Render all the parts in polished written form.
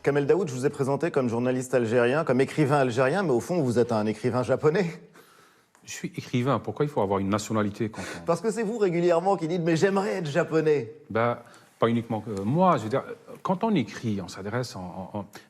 Kamel Daoud, je vous ai présenté comme journaliste algérien, comme écrivain algérien, mais au fond, vous êtes un écrivain japonais. Je suis écrivain. Pourquoi il faut avoir une nationalité quand on... Parce que c'est vous régulièrement qui dites « mais j'aimerais être japonais ». Ben, pas uniquement que moi. Je veux dire, quand on écrit, on s'adresse...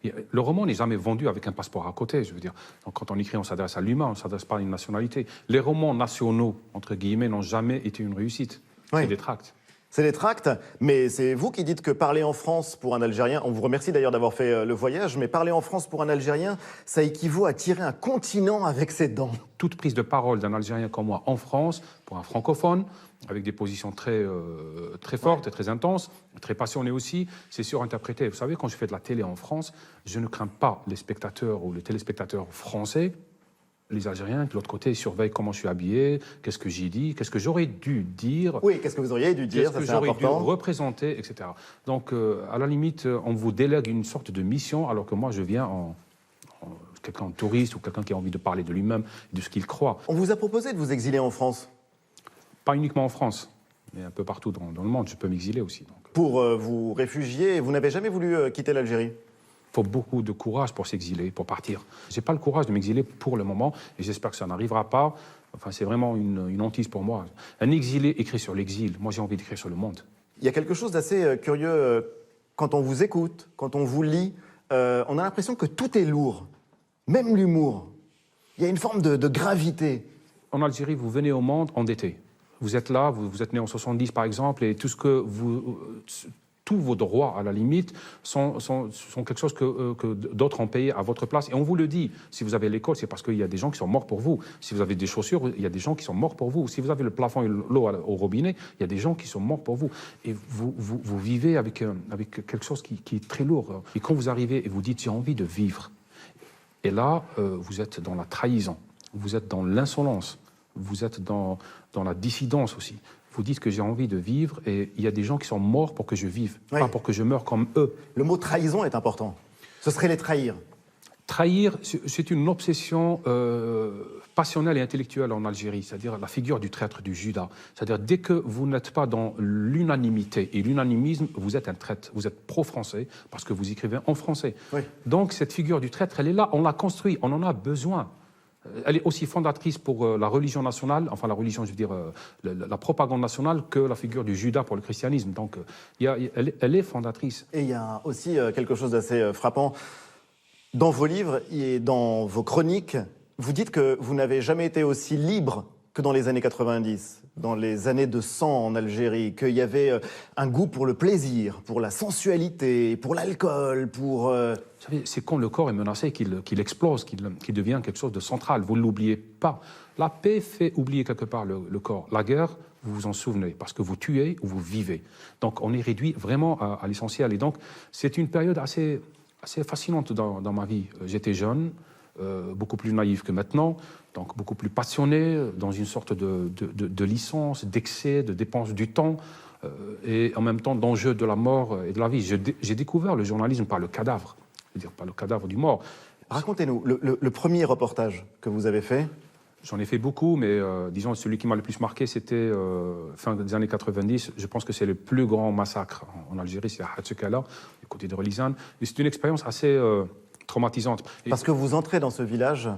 Le roman n'est jamais vendu avec un passeport à côté, je veux dire. Donc, quand on écrit, on s'adresse à l'humain, on ne s'adresse pas à une nationalité. Les romans nationaux, entre guillemets, n'ont jamais été une réussite. Oui. C'est des tracts. C'est des tracts, mais c'est vous qui dites que parler en France pour un Algérien, on vous remercie d'ailleurs d'avoir fait le voyage, mais parler en France pour un Algérien, ça équivaut à tirer un continent avec ses dents. Toute prise de parole d'un Algérien comme moi en France, pour un francophone, avec des positions très fortes et très intenses, très passionnées aussi, c'est surinterprété. Vous savez, quand je fais de la télé en France, je ne crains pas les spectateurs ou les téléspectateurs français. Les Algériens, de l'autre côté, ils surveillent comment je suis habillé, qu'est-ce que j'ai dit, qu'est-ce que j'aurais dû dire. Oui, qu'est-ce que vous auriez dû dire, ça c'est important. Qu'est-ce que j'aurais dû représenter, etc. Donc, à la limite, on vous délègue une sorte de mission, alors que moi, je viens quelqu'un en touriste ou quelqu'un qui a envie de parler de lui-même, de ce qu'il croit. On vous a proposé de vous exiler en France? Pas uniquement en France, mais un peu partout dans le monde. Je peux m'exiler aussi. Donc. Pour vous réfugier, vous n'avez jamais voulu quitter l'Algérie? Il faut beaucoup de courage pour s'exiler, pour partir. Je n'ai pas le courage de m'exiler pour le moment, et j'espère que ça n'arrivera pas. Enfin, c'est vraiment une hantise pour moi. Un exilé écrit sur l'exil. Moi, j'ai envie d'écrire sur le monde. Il y a quelque chose d'assez curieux. Quand on vous écoute, quand on vous lit, on a l'impression que tout est lourd. Même l'humour. Il y a une forme de gravité. En Algérie, vous venez au monde endetté. Vous êtes là, vous êtes né en 70 par exemple, et tout ce que vous... Tous vos droits, à la limite, sont quelque chose que d'autres ont payé à votre place. Et on vous le dit, si vous avez l'école, c'est parce qu'il y a des gens qui sont morts pour vous. Si vous avez des chaussures, il y a des gens qui sont morts pour vous. Si vous avez le plafond et l'eau au robinet, il y a des gens qui sont morts pour vous. Et vous vivez avec quelque chose qui est très lourd. Et quand vous arrivez et vous dites « j'ai envie de vivre », et là, vous êtes dans la trahison, vous êtes dans l'insolence, vous êtes dans la dissidence aussi. Vous dites que j'ai envie de vivre et il y a des gens qui sont morts pour que je vive, oui. Pas pour que je meure comme eux. Le mot trahison est important. Ce serait les trahir. Trahir, c'est une obsession passionnelle et intellectuelle en Algérie, c'est-à-dire la figure du traître, du Judas. C'est-à-dire dès que vous n'êtes pas dans l'unanimité et l'unanimisme, vous êtes un traître, vous êtes pro-français parce que vous écrivez en français. Oui. Donc cette figure du traître, elle est là, on l'a construite, on en a besoin. Elle est aussi fondatrice pour la religion nationale, enfin la religion, je veux dire, la propagande nationale, que la figure du Judas pour le christianisme. Donc, elle est fondatrice. Et il y a aussi quelque chose d'assez frappant. Dans vos livres et dans vos chroniques, vous dites que vous n'avez jamais été aussi libre que dans les années 90, dans les années de sang en Algérie, qu'il y avait un goût pour le plaisir, pour la sensualité, pour l'alcool, pour... Vous savez, c'est quand le corps est menacé qu'il explose, qu'il devient quelque chose de central. Vous ne l'oubliez pas. La paix fait oublier quelque part le corps. La guerre, vous vous en souvenez, parce que vous tuez ou vous vivez. Donc on est réduit vraiment à l'essentiel. Et donc c'est une période assez fascinante dans ma vie. J'étais jeune, beaucoup plus naïf que maintenant, donc beaucoup plus passionné, dans une sorte de licence, d'excès, de dépense du temps, et en même temps d'enjeu de la mort et de la vie. J'ai découvert le journalisme par le cadavre, c'est-à-dire par le cadavre du mort. Racontez-nous, le premier reportage que vous avez fait? J'en ai fait beaucoup, mais disons celui qui m'a le plus marqué, c'était fin des années 90. Je pense que c'est le plus grand massacre en Algérie, c'est à Hatshekala, du côté de Relizane. Et c'est une expérience assez traumatisante. Parce que vous entrez dans ce village,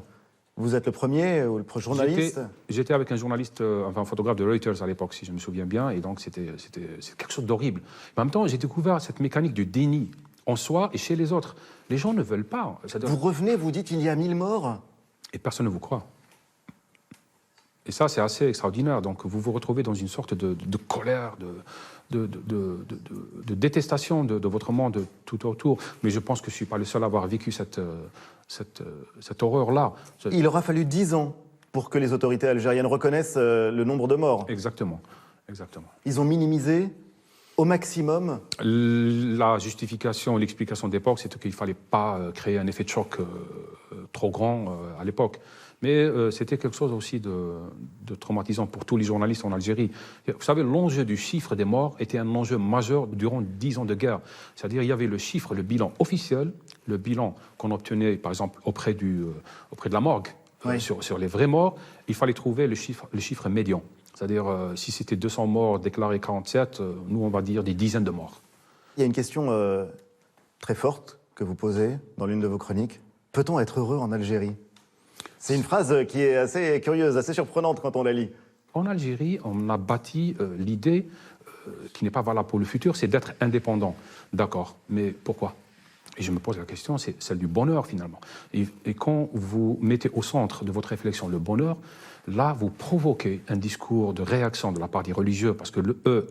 vous êtes le premier ou le journaliste? J'étais avec un journaliste, enfin un photographe de Reuters à l'époque, si je me souviens bien, et donc c'était quelque chose d'horrible. En même temps, j'ai découvert cette mécanique du déni en soi et chez les autres. Les gens ne veulent pas. Vous revenez, vous dites il y a 1000 morts? Et personne ne vous croit. Et ça, c'est assez extraordinaire. Donc, vous vous retrouvez dans une sorte de colère, de détestation de votre monde tout autour. Mais je pense que je ne suis pas le seul à avoir vécu cette horreur-là. Il aura fallu 10 ans pour que les autorités algériennes reconnaissent le nombre de morts. Exactement. Exactement. Ils ont minimisé au maximum? La justification et l'explication d'époque, c'était qu'il ne fallait pas créer un effet de choc trop grand à l'époque. Mais c'était quelque chose aussi de traumatisant pour tous les journalistes en Algérie. Vous savez, l'enjeu du chiffre des morts était un enjeu majeur durant 10 ans de guerre. C'est-à-dire il y avait le chiffre, le bilan officiel, le bilan qu'on obtenait, par exemple, auprès de la morgue, oui. Sur les vrais morts. Il fallait trouver le chiffre médian. C'est-à-dire, si c'était 200 morts déclarés 47, nous, on va dire des dizaines de morts. Il y a une question très forte que vous posez dans l'une de vos chroniques. Peut-on être heureux en Algérie? C'est une phrase qui est assez curieuse, assez surprenante quand on la lit. En Algérie, on a bâti l'idée qui n'est pas valable pour le futur, c'est d'être indépendant. D'accord, mais pourquoi? Et je me pose la question, c'est celle du bonheur finalement. Et quand vous mettez au centre de votre réflexion le bonheur, là, vous provoquez un discours de réaction de la part des religieux, parce que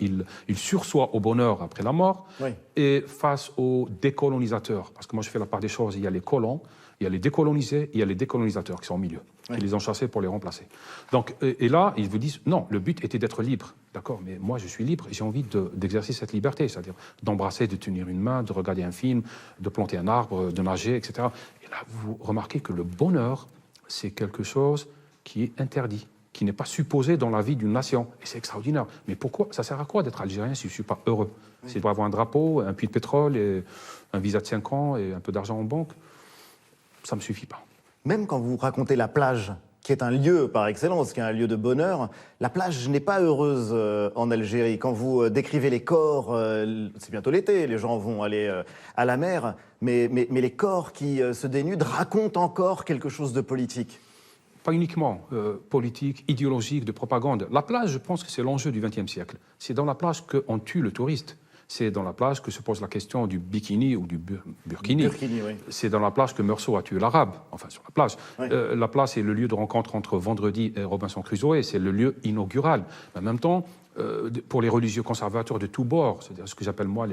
ils sursoient au bonheur après la mort, Oui. et face aux décolonisateurs, parce que moi je fais la part des choses, il y a les colons, il y a les décolonisés, il y a les décolonisateurs qui sont au milieu, qui les ont chassés pour les remplacer. Donc, et là, ils vous disent, non, le but était d'être libre. D'accord, mais moi je suis libre et j'ai envie d'exercer cette liberté, c'est-à-dire d'embrasser, de tenir une main, de regarder un film, de planter un arbre, de nager, etc. Et là, vous remarquez que le bonheur, c'est quelque chose qui est interdit, qui n'est pas supposé dans la vie d'une nation. Et c'est extraordinaire. Mais pourquoi? Ça sert à quoi d'être algérien si je ne suis pas heureux? Oui. C'est pour avoir un drapeau, un puits de pétrole, et un visa de 5 ans et un peu d'argent en banque. Ça ne me suffit pas. Même quand vous racontez la plage, qui est un lieu par excellence, qui est un lieu de bonheur, la plage n'est pas heureuse en Algérie. Quand vous décrivez les corps, c'est bientôt l'été, les gens vont aller à la mer, mais les corps qui se dénudent racontent encore quelque chose de politique. Pas uniquement politique, idéologique, de propagande. La plage, je pense que c'est l'enjeu du XXe siècle. C'est dans la plage qu'on tue le touriste. C'est dans la plage que se pose la question du bikini ou du burkini. Oui. C'est dans la plage que Meursault a tué l'arabe, enfin sur la plage. Oui. La plage, c'est le lieu de rencontre entre Vendredi et Robinson Crusoe, c'est le lieu inaugural. Mais en même temps, pour les religieux conservateurs de tous bords, c'est-à-dire ce que j'appelle moi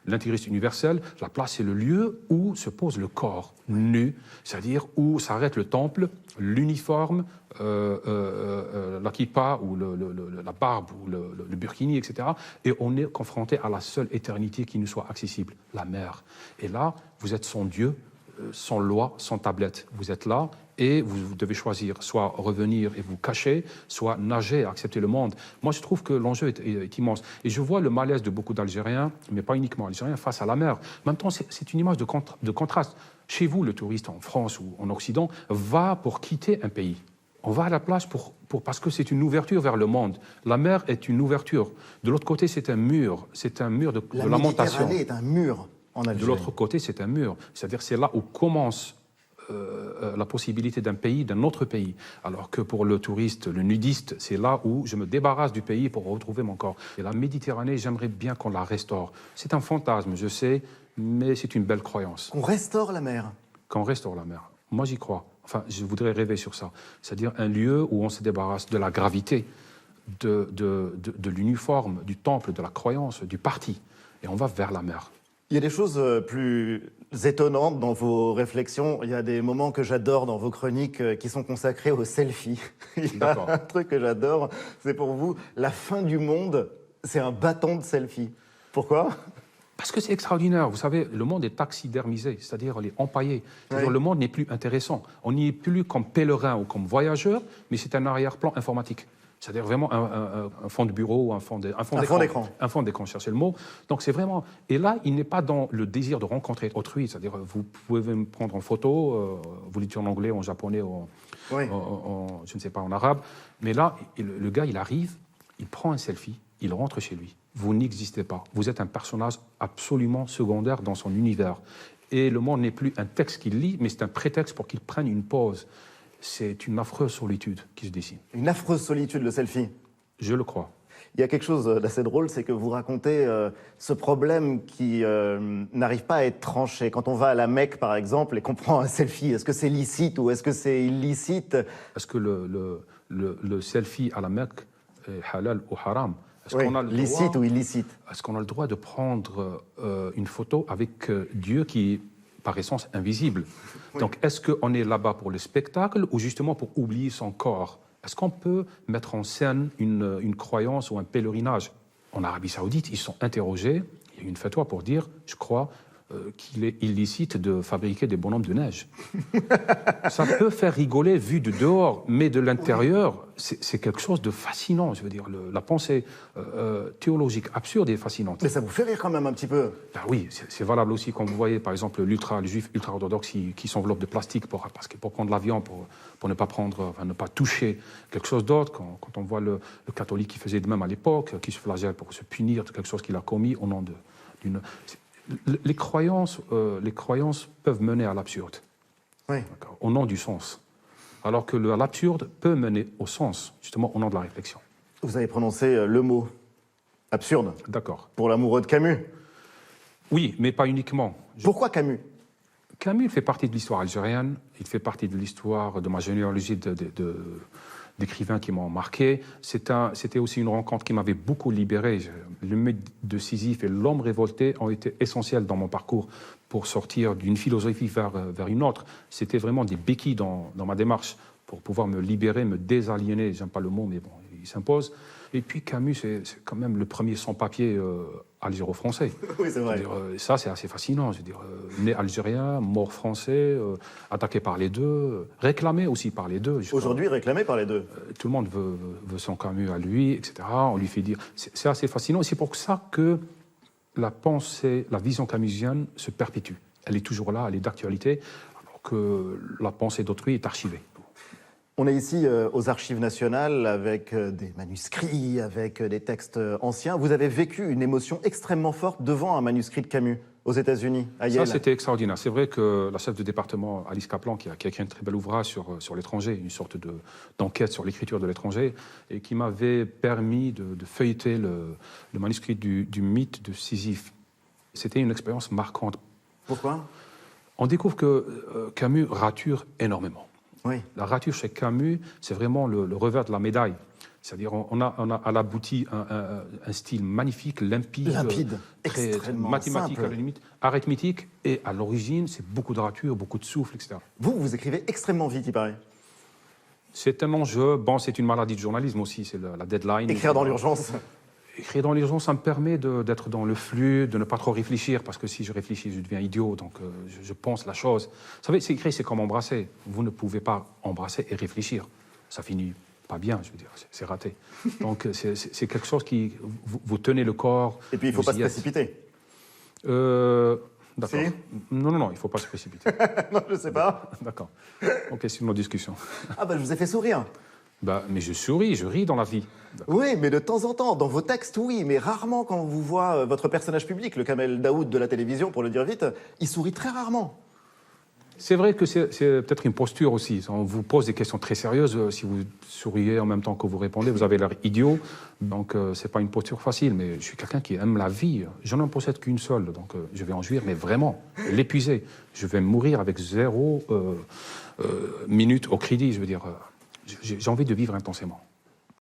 l'intégriste universel, la plage, c'est le lieu où se pose le corps nu, c'est-à-dire où s'arrête le temple, l'uniforme, la kippa ou la barbe ou le burkini, etc. Et on est confronté à la seule éternité qui nous soit accessible, la mer. Et là, vous êtes sans Dieu, sans loi, sans tablette. Vous êtes là et vous devez choisir, soit revenir et vous cacher, soit nager, accepter le monde. Moi, je trouve que l'enjeu est immense. Et je vois le malaise de beaucoup d'Algériens, mais pas uniquement Algériens, face à la mer. En même temps, c'est une image de contraste. Chez vous, le touriste en France ou en Occident va pour quitter un pays. On va à la plage parce que c'est une ouverture vers le monde. La mer est une ouverture. De l'autre côté, c'est un mur de lamentation. La Méditerranée est un mur en Algérie. De l'autre côté, c'est un mur. C'est-à-dire c'est là où commence la possibilité d'un autre pays. Alors que pour le touriste, le nudiste, c'est là où je me débarrasse du pays pour retrouver mon corps. Et la Méditerranée, j'aimerais bien qu'on la restaure. C'est un fantasme, je sais, mais c'est une belle croyance. Qu'on restaure la mer. Qu'on restaure la mer. Moi, j'y crois. Enfin, je voudrais rêver sur ça. C'est-à-dire un lieu où on se débarrasse de la gravité, de l'uniforme, du temple, de la croyance, du parti. Et on va vers la mer. Il y a des choses plus étonnantes dans vos réflexions. Il y a des moments que j'adore dans vos chroniques qui sont consacrés aux selfies. Il y a un truc que j'adore, c'est pour vous, la fin du monde, c'est un bâton de selfie. Pourquoi ? Parce que c'est extraordinaire. Vous savez, le monde est taxidermisé, c'est-à-dire il est empaillé. C'est-à-dire le monde n'est plus intéressant. On n'y est plus comme pèlerin ou comme voyageur, mais c'est un arrière-plan informatique. C'est-à-dire vraiment un fond de bureau, un fond d'écran. Un fond d'écran, cherchez le mot. Donc c'est vraiment... Et là, il n'est pas dans le désir de rencontrer autrui. C'est-à-dire, vous pouvez me prendre en photo, vous le dites en anglais, en japonais, je ne sais pas, en arabe. Mais là, le gars, il arrive, il prend un selfie, il rentre chez lui. Vous n'existez pas. Vous êtes un personnage absolument secondaire dans son univers. Et le monde n'est plus un texte qu'il lit, mais c'est un prétexte pour qu'il prenne une pause. C'est une affreuse solitude qui se dessine. Une affreuse solitude, le selfie. Je le crois. Il y a quelque chose d'assez drôle, c'est que vous racontez ce problème qui n'arrive pas à être tranché. Quand on va à la Mecque, par exemple, et qu'on prend un selfie, est-ce que c'est licite ou est-ce que c'est illicite ? Est-ce que le selfie à la Mecque est halal ou haram ? Licite ou illicite ? Est-ce qu'on a le droit de prendre une photo avec Dieu qui est par essence invisible ? Donc, est-ce qu'on est là-bas pour le spectacle ou justement pour oublier son corps ? Est-ce qu'on peut mettre en scène une croyance ou un pèlerinage ? En Arabie Saoudite, ils sont interrogés. Il y a une fatwa pour dire, je crois, qu'il est illicite de fabriquer des bonhommes de neige. Ça peut faire rigoler vu de dehors, mais de l'intérieur, c'est quelque chose de fascinant. Je veux dire, la pensée théologique absurde est fascinante. Mais ça vous fait rire quand même un petit peu. Ben oui, c'est valable aussi quand vous voyez, par exemple, les juifs ultra-orthodoxes qui s'enveloppent de plastique pour prendre l'avion, pour ne pas ne pas toucher quelque chose d'autre. Quand on voit le catholique qui faisait de même à l'époque, qui se flagelle pour se punir de quelque chose qu'il a commis au nom d'une... Les croyances peuvent mener à l'absurde, Oui. au nom du sens. Alors que l'absurde peut mener au sens, justement, au nom de la réflexion. Vous avez prononcé le mot absurde D'accord. pour l'amoureux de Camus. Oui, mais pas uniquement. Pourquoi Camus? Camus, il fait partie de l'histoire algérienne, il fait partie de l'histoire de ma généalogie d'écrivains qui m'ont marqué. C'était aussi une rencontre qui m'avait beaucoup libéré. Le mythe de Sisyphe et l'homme révolté ont été essentiels dans mon parcours pour sortir d'une philosophie vers une autre. C'était vraiment des béquilles dans ma démarche pour pouvoir me libérer, me désaliéner. J'aime pas le mot, mais bon, il s'impose. Et puis Camus, c'est quand même le premier sans-papier algéro-français. Oui, c'est vrai. Ça, c'est assez fascinant. Je veux dire, né algérien, mort français, attaqué par les deux, réclamé aussi par les deux. Aujourd'hui, réclamé par les deux. Tout le monde veut son Camus à lui, etc. On lui fait dire... C'est assez fascinant. C'est pour ça que la pensée, la vision camusienne se perpétue. Elle est toujours là, elle est d'actualité, alors que la pensée d'autrui est archivée. On est ici aux Archives nationales avec des manuscrits, avec des textes anciens. Vous avez vécu une émotion extrêmement forte devant un manuscrit de Camus aux États-Unis, à Yale. Ça, c'était extraordinaire. C'est vrai que la chef de département, Alice Kaplan, qui a écrit un très bel ouvrage sur l'étranger, une sorte d'enquête sur l'écriture de l'étranger, et qui m'avait permis de feuilleter le manuscrit du mythe de Sisyphe. C'était une expérience marquante. Pourquoi? On découvre que Camus rature énormément. Oui. La rature chez Camus, c'est vraiment le revers de la médaille. C'est-à-dire, on a à l'abouti un style magnifique, limpide, très extrêmement mathématique simple. à la limite, arithmétique, et à l'origine, c'est beaucoup de rature, beaucoup de souffle, etc. Vous écrivez extrêmement vite, il paraît. C'est un enjeu. Bon, c'est une maladie de journalisme aussi, c'est la deadline. Écrire dans l'urgence. Écrire dans l'urgence, ça me permet d'être dans le flux, de ne pas trop réfléchir, parce que si je réfléchis, je deviens idiot, donc je pense la chose. Vous savez, écrire, c'est comme embrasser. Vous ne pouvez pas embrasser et réfléchir. Ça finit pas bien, je veux dire, c'est raté. Donc c'est quelque chose qui... Vous tenez le corps... Et puis il ne faut pas se précipiter. D'accord. Si. Non, il ne faut pas se précipiter. Non, je ne sais pas. D'accord. Ok, c'est une autre discussion. Ah bah je vous ai fait sourire. Mais je souris, je ris dans la vie. Oui, mais de temps en temps, dans vos textes, oui, mais rarement quand on vous voit votre personnage public, le Kamel Daoud de la télévision, pour le dire vite, il sourit très rarement. C'est vrai que c'est peut-être une posture aussi. On vous pose des questions très sérieuses. Si vous souriez en même temps que vous répondez, vous avez l'air idiot. Donc, c'est pas une posture facile. Mais je suis quelqu'un qui aime la vie. Je n'en possède qu'une seule. Donc, je vais en jouir, mais vraiment, l'épuiser. Je vais mourir avec 0 minute au crédit. Je veux dire, j'ai envie de vivre intensément.